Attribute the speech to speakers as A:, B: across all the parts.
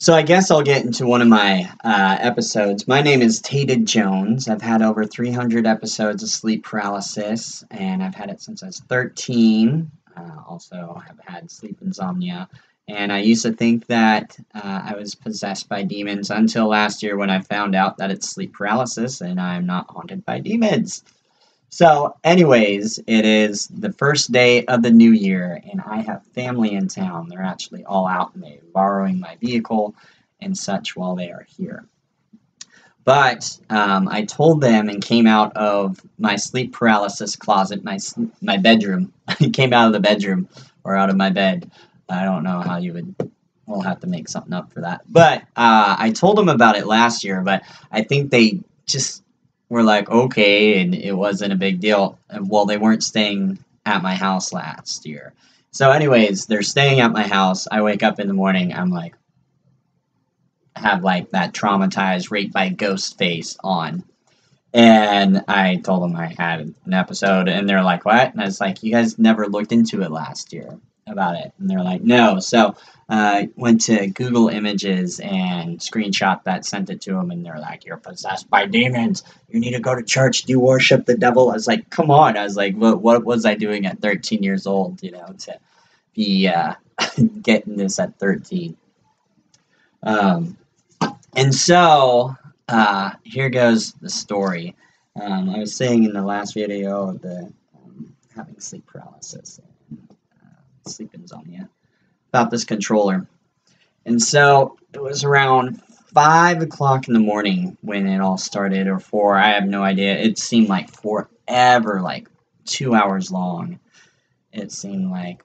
A: So I guess I'll get into one of my episodes. My name is Tated Jones. I've had over 300 episodes of sleep paralysis, and I've had it since I was 13. Also, I've had sleep insomnia, and I used to think that I was possessed by demons until last year when I found out that it's sleep paralysis and I'm not haunted by demons. So, anyways, it is the first day of the new year, and I have family in town. They're actually all out and they're borrowing my vehicle and such while they are here. But I told them and came out of my sleep paralysis closet, my bedroom. I came out of the bedroom or out of my bed. I don't know how you would. We'll have to make something up for that. But I told them about it last year, but I think they just were like, okay, and it wasn't a big deal. Well, they weren't staying at my house last year. So anyways, they're staying at my house. I wake up in the morning. I'm like, have like that traumatized raped by ghost face on. And I told them I had an episode, and they're like, what? And I was like, you guys never looked into it last year about it. And they're like, no. So I went to Google Images and screenshot that, sent it to them, and they're like, you're possessed by demons. You need to go to church. Do you worship the devil? I was like, come on. I was like, what was I doing at 13 years old, to be getting this at 13? And so, here goes the story. I was saying in the last video of the having sleep paralysis and sleep insomnia about this controller. And so, it was around 5 o'clock in the morning when it all started, or 4, I have no idea. It seemed like forever, like 2 hours long. It seemed like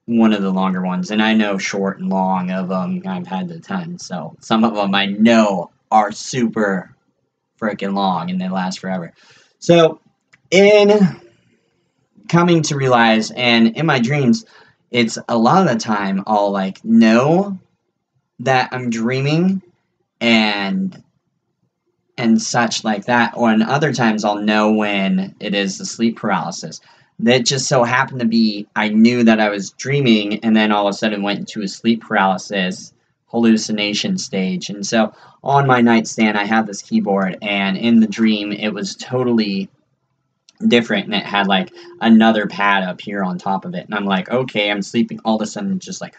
A: one of the longer ones, and I know short and long of them. I've had a ton, so some of them I know are super freaking long and they last forever. So, in coming to realize, and in my dreams, it's a lot of the time I'll like know that I'm dreaming and such like that, or in other times I'll know when it is the sleep paralysis. That just so happened to be, I knew that I was dreaming, and then all of a sudden went into a sleep paralysis hallucination stage. And so on my nightstand, I have this keyboard, and in the dream, it was totally different, and it had like another pad up here on top of it. And I'm like, okay, I'm sleeping. All of a sudden, just like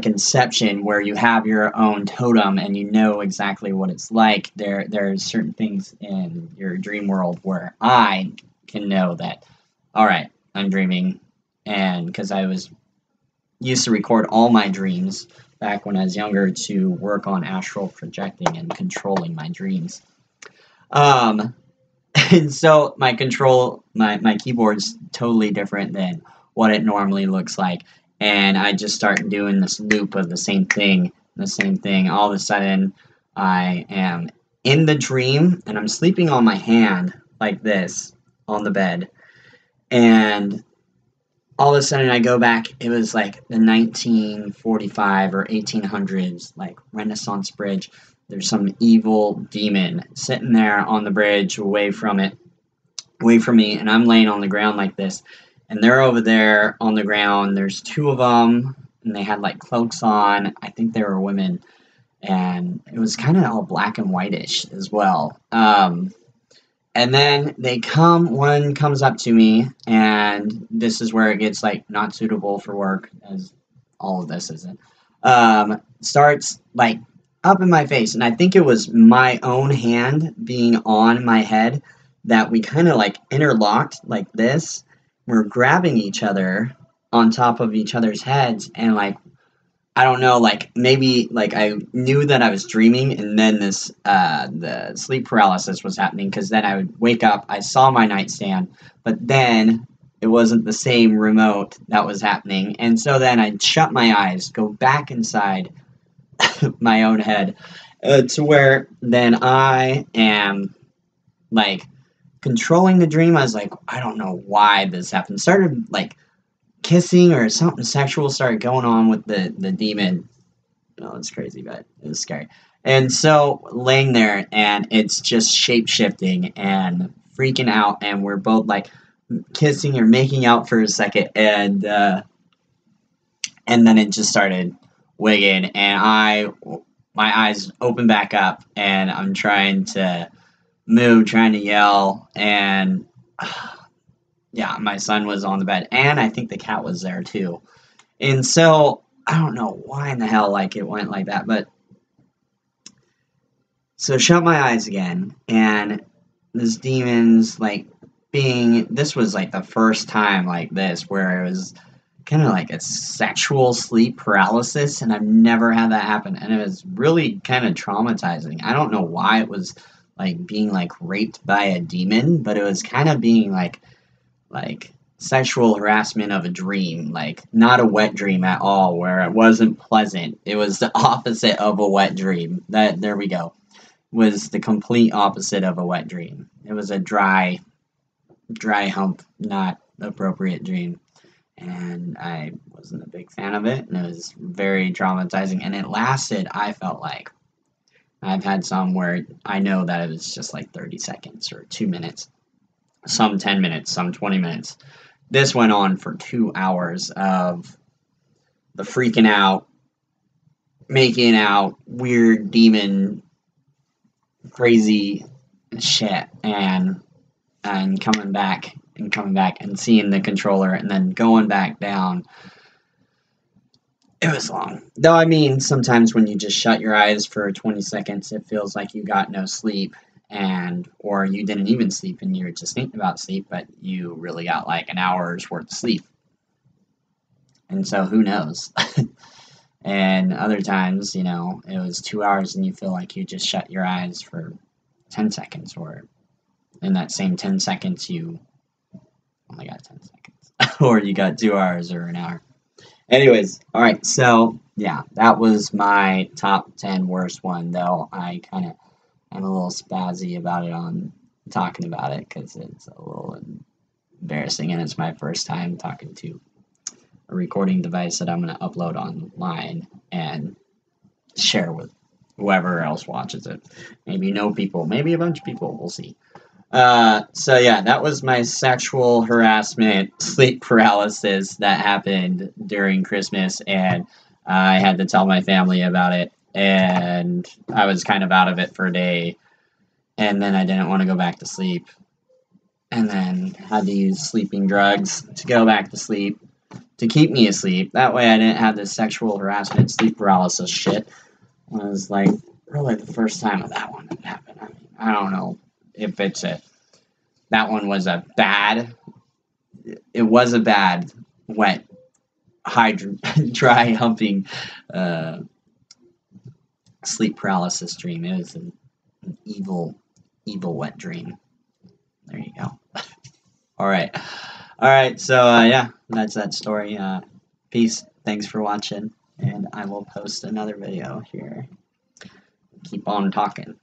A: Inception, where you have your own totem and you know exactly what it's like. There's certain things in your dream world where I can know that, all right, I'm dreaming, and because I used to record all my dreams back when I was younger to work on astral projecting and controlling my dreams. And so my keyboard's totally different than what it normally looks like, and I just start doing this loop of the same thing. All of a sudden, I am in the dream, and I'm sleeping on my hand like this on the bed, and all of a sudden I go back. It was like the 1945 or 1800s, like Renaissance bridge. There's some evil demon sitting there on the bridge away from me, and I'm laying on the ground like this, and they're over there on the ground. There's 2 of them, and they had like cloaks on. I think they were women, and it was kind of all black and whitish as well. And then one comes up to me, and this is where it gets like not suitable for work, as all of this isn't. Starts like up in my face, and I think it was my own hand being on my head that we kind of like interlocked like this. We're grabbing each other on top of each other's heads, and like, I don't know, like maybe like I knew that I was dreaming, and then this the sleep paralysis was happening, because then I would wake up, I saw my nightstand, but then it wasn't the same remote that was happening, and so then I'd shut my eyes, go back inside my own head, to where then I am like controlling the dream. I was like, I don't know why this happened. Started like kissing or something sexual started going on with the demon. Oh, it's crazy, but it was scary. And so laying there, and it's just shape-shifting and freaking out, and we're both like kissing or making out for a second, and then it just started wigging, and my eyes open back up, and I'm trying to move, trying to yell, and yeah, my son was on the bed, and I think the cat was there too. And so I don't know why in the hell like it went like that, but so shut my eyes again, and this demon's like this was like the first time like this where it was kind of like a sexual sleep paralysis, and I've never had that happen, and it was really kind of traumatizing. I don't know why it was like being like raped by a demon, but it was kind of being like sexual harassment of a dream, like not a wet dream at all, where it wasn't pleasant. It was the opposite of a wet dream. That there we go. Was the complete opposite of a wet dream. It was a dry hump, not appropriate dream. And I wasn't a big fan of it, and it was very traumatizing. And it lasted, I felt like, I've had some where I know that it was just like 30 seconds or 2 minutes, some 10 minutes, some 20 minutes. This went on for 2 hours of the freaking out, making out, weird demon, crazy shit, and coming back and seeing the controller and then going back down. It was long. Though, I mean, sometimes when you just shut your eyes for 20 seconds, it feels like you got no sleep, or you didn't even sleep and you were just thinking about sleep, but you really got like an hour's worth of sleep. And so, who knows? And other times, it was 2 hours and you feel like you just shut your eyes for 10 seconds, or in that same 10 seconds, you only got 10 seconds, or you got 2 hours or an hour. Anyways, alright, so, yeah, that was my top 10 worst one, though I'm a little spazzy about it on talking about it, because it's a little embarrassing, and it's my first time talking to a recording device that I'm going to upload online and share with whoever else watches it. Maybe people, maybe a bunch of people, we'll see. So yeah, that was my sexual harassment, sleep paralysis that happened during Christmas, and I had to tell my family about it, and I was kind of out of it for a day, and then I didn't want to go back to sleep, and then had to use sleeping drugs to go back to sleep, to keep me asleep. That way I didn't have this sexual harassment, sleep paralysis shit. It was like really the first time of that one that happened. I mean, I don't know if that one was a bad wet, dry humping sleep paralysis dream. It was an evil wet dream. There you go. Alright, so yeah, that's that story. Peace, thanks for watching, and I will post another video here. Keep on talking.